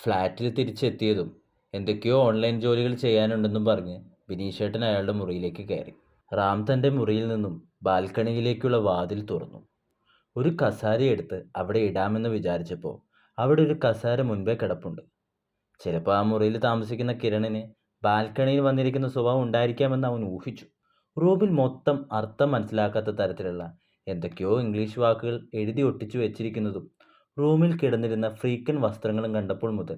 ഫ്ലാറ്റിൽ തിരിച്ചെത്തിയതും എന്തൊക്കെയോ ഓൺലൈൻ ജോലികൾ ചെയ്യാനുണ്ടെന്നും പറഞ്ഞ് ബിനീഷേട്ടൻ അയാളുടെ മുറിയിലേക്ക് കയറി. റാം തൻ്റെ മുറിയിൽ നിന്നും ബാൽക്കണിയിലേക്കുള്ള വാതിൽ തുറന്നു. ഒരു കസേരയെടുത്ത് അവിടെ ഇടാമെന്ന് വിചാരിച്ചപ്പോൾ അവിടെ ഒരു കസേര മുൻപേ കിടപ്പുണ്ട്. ചിലപ്പോൾ ആ മുറിയിൽ താമസിക്കുന്ന കിരണിന് ബാൽക്കണിയിൽ വന്നിരിക്കുന്ന സ്വഭാവം ഉണ്ടായിരിക്കാമെന്ന് അവൻ ഊഹിച്ചു. റൂമിൽ മൊത്തം അർത്ഥം മനസ്സിലാക്കാത്ത തരത്തിലുള്ള എന്തൊക്കെയോ ഇംഗ്ലീഷ് വാക്കുകൾ എഴുതി ഒട്ടിച്ചു വെച്ചിരിക്കുന്നതും റൂമിൽ കിടന്നിരുന്ന ഫ്രീക്കൻ വസ്ത്രങ്ങളും കണ്ടപ്പോൾ മുതൽ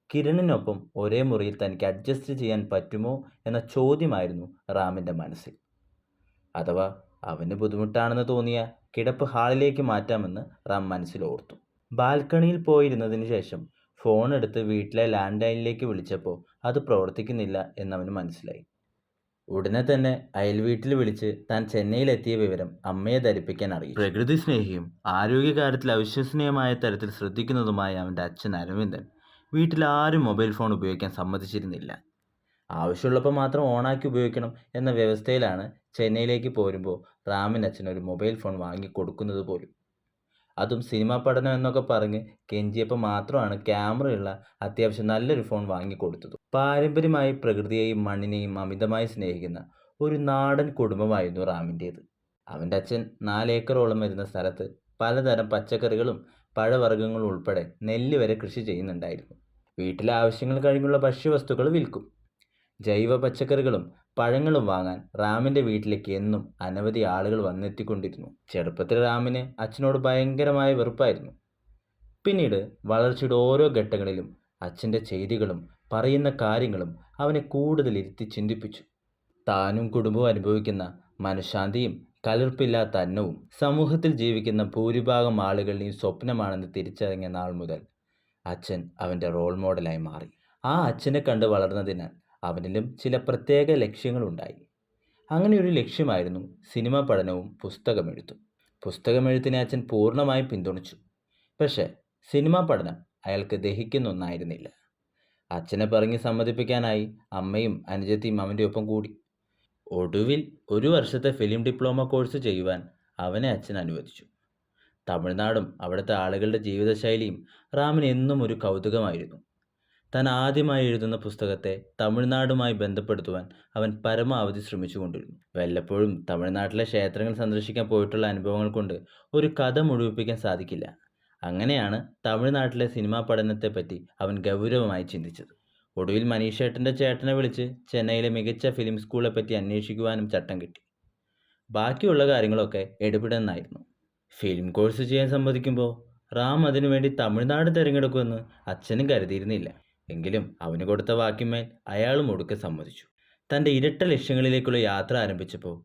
കിരണിനൊപ്പം ഒരേ മുറിയിൽ തനിക്ക് അഡ്ജസ്റ്റ് ചെയ്യാൻ പറ്റുമോ എന്ന ചോദ്യമായിരുന്നു റാമിൻ്റെ മനസ്സിൽ. അഥവാ അവന് ബുദ്ധിമുട്ടാണെന്ന് തോന്നിയ കിടപ്പ് ഹാളിലേക്ക് മാറ്റാമെന്ന് റാം മനസ്സിൽ ഓർത്തു. ബാൽക്കണിയിൽ പോയിരുന്നതിന് ശേഷം ഫോൺ എടുത്ത് വീട്ടിലെ ലാൻഡ് ലൈനിലേക്ക് വിളിച്ചപ്പോൾ അത് പ്രവർത്തിക്കുന്നില്ല എന്നവന് മനസ്സിലായി. ഉടനെ തന്നെ അയൽവീട്ടിൽ വിളിച്ച് താൻ ചെന്നൈയിലെത്തിയ വിവരം അമ്മയെ ധരിപ്പിക്കാൻ അറിയിച്ചു. പ്രകൃതി സ്നേഹിയും ആരോഗ്യകാര്യത്തിൽ അവിശ്വസനീയമായ തരത്തിൽ ശ്രദ്ധിക്കുന്നതുമായ അവൻ്റെ അച്ഛൻ അരവിന്ദൻ വീട്ടിൽ ആരും മൊബൈൽ ഫോൺ ഉപയോഗിക്കാൻ സമ്മതിച്ചിരുന്നില്ല. ആവശ്യമുള്ളപ്പോൾ മാത്രം ഓണാക്കി ഉപയോഗിക്കണം എന്ന വ്യവസ്ഥയിലാണ് ചെന്നൈയിലേക്ക് പോരുമ്പോൾ റാമിൻ്റെ അച്ഛൻ ഒരു മൊബൈൽ ഫോൺ വാങ്ങിക്കൊടുക്കുന്നത് പോലും. അതും സിനിമാ പഠനം എന്നൊക്കെ പറഞ്ഞ് കെഞ്ചിയപ്പോൾ മാത്രമാണ് ക്യാമറയുള്ള അത്യാവശ്യം നല്ലൊരു ഫോൺ വാങ്ങിക്കൊടുത്തത്. പാരമ്പര്യമായി പ്രകൃതിയെയും മണ്ണിനെയും അമിതമായി സ്നേഹിക്കുന്ന ഒരു നാടൻ കുടുംബമായിരുന്നു റാമിൻ്റേത്. അവൻ്റെ അച്ഛൻ 4 ഏക്കറോളം വരുന്ന സ്ഥലത്ത് പലതരം പച്ചക്കറികളും പഴവർഗ്ഗങ്ങളും ഉൾപ്പെടെ നെല്ല് വരെ കൃഷി ചെയ്യുന്നുണ്ടായിരുന്നു. വീട്ടിലെ ആവശ്യങ്ങൾ കഴിഞ്ഞുള്ള ഭക്ഷ്യവസ്തുക്കൾ വിൽക്കും. ജൈവ പച്ചക്കറികളും പഴങ്ങളും വാങ്ങാൻ റാമിൻ്റെ വീട്ടിലേക്ക് എന്നും അനവധി ആളുകൾ വന്നെത്തിക്കൊണ്ടിരുന്നു. ചെറുപ്പത്തിൽ റാമിന് അച്ഛനോട് ഭയങ്കരമായ വെറുപ്പായിരുന്നു. പിന്നീട് വളർച്ചയുടെ ഓരോ ഘട്ടങ്ങളിലും അച്ഛൻ്റെ ചെയ്തികളും പറയുന്ന കാര്യങ്ങളും അവനെ കൂടുതൽ ഇരുത്തി ചിന്തിപ്പിച്ചു. താനും കുടുംബവും അനുഭവിക്കുന്ന മനഃശാന്തിയും കലർപ്പില്ലാത്ത അന്നവും സമൂഹത്തിൽ ജീവിക്കുന്ന ഭൂരിഭാഗം ആളുകളുടെയും സ്വപ്നമാണെന്ന് തിരിച്ചറിഞ്ഞ നാൾ മുതൽ അച്ഛൻ അവൻ്റെ റോൾ മോഡലായി മാറി. ആ അച്ഛനെ കണ്ട് വളർന്നതിനാൽ അവനിലും ചില പ്രത്യേക ലക്ഷ്യങ്ങളുണ്ടായി. അങ്ങനെ ഒരു ലക്ഷ്യമായിരുന്നു സിനിമാ പഠനവും പുസ്തകമെഴുത്തും. പുസ്തകമെഴുത്തിനെ അച്ഛൻ പൂർണ്ണമായും പിന്തുണച്ചു. പക്ഷേ സിനിമാ പഠനം അയാൾക്ക് ദഹിക്കുന്ന ഒന്നായിരുന്നില്ല. അച്ഛനെ പറഞ്ഞ് സമ്മതിപ്പിക്കാനായി അമ്മയും അനുജത്തിയും അവൻ്റെ ഒപ്പം കൂടി. ഒടുവിൽ 1 വർഷത്തെ ഫിലിം ഡിപ്ലോമ കോഴ്സ് ചെയ്യുവാൻ അവനെ അച്ഛൻ അനുവദിച്ചു. തമിഴ്നാടും അവിടുത്തെ ആളുകളുടെ ജീവിതശൈലിയും റാമിന് എന്നും ഒരു കൗതുകമായിരുന്നു. താൻ ആദ്യമായി എഴുതുന്ന പുസ്തകത്തെ തമിഴ്നാടുമായി ബന്ധപ്പെടുത്തുവാൻ അവൻ പരമാവധി ശ്രമിച്ചുകൊണ്ടിരുന്നു. വല്ലപ്പോഴും തമിഴ്നാട്ടിലെ ക്ഷേത്രങ്ങൾ സന്ദർശിക്കാൻ പോയിട്ടുള്ള അനുഭവങ്ങൾ കൊണ്ട് ഒരു കഥ മുഴുവിപ്പിക്കാൻ സാധിക്കില്ല. അങ്ങനെയാണ് തമിഴ്നാട്ടിലെ സിനിമാ പഠനത്തെപ്പറ്റി അവൻ ഗൗരവമായി ചിന്തിച്ചത്. ഒടുവിൽ മനീഷേട്ടൻ്റെ ചേട്ടനെ വിളിച്ച് ചെന്നൈയിലെ മികച്ച ഫിലിം സ്കൂളെ പറ്റി അന്വേഷിക്കുവാനും ചട്ടം കിട്ടി. ബാക്കിയുള്ള കാര്യങ്ങളൊക്കെ എടുപിടുന്നായിരുന്നു. ഫിലിം കോഴ്സ് ചെയ്യാൻ സമ്മതിക്കുമ്പോൾ റാം അതിനുവേണ്ടി തമിഴ്നാട് തിരഞ്ഞെടുക്കുമെന്ന് അച്ഛനും കരുതിയിരുന്നില്ല. എങ്കിലും അവന് കൊടുത്ത വാക്കിന്മേൽ അയാളും ഒടുക്കെ സമ്മതിച്ചു. തൻ്റെ ഇരട്ട ലക്ഷ്യങ്ങളിലേക്കുള്ള യാത്ര ആരംഭിച്ചപ്പോൾ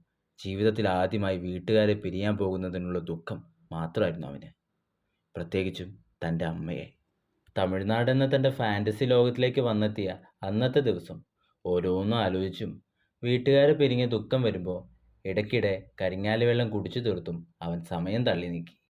ജീവിതത്തിൽ ആദ്യമായി വീട്ടുകാരെ പിരിയാൻ പോകുന്നതിനുള്ള ദുഃഖം മാത്രമായിരുന്നു അവന്, പ്രത്യേകിച്ചും തൻ്റെ അമ്മയെ. തമിഴ്നാട് എന്ന തൻ്റെ ഫാൻറ്റസി ലോകത്തിലേക്ക് വന്നെത്തിയ അന്നത്തെ ദിവസം ഓരോന്നും ആലോചിച്ചും വീട്ടുകാരെ പിരിഞ്ഞ ദുഃഖം വരുമ്പോൾ ഇടയ്ക്കിടെ കരിങ്ങാലി വെള്ളം കുടിച്ചു തീർത്തും അവൻ സമയം തള്ളി നീക്കി.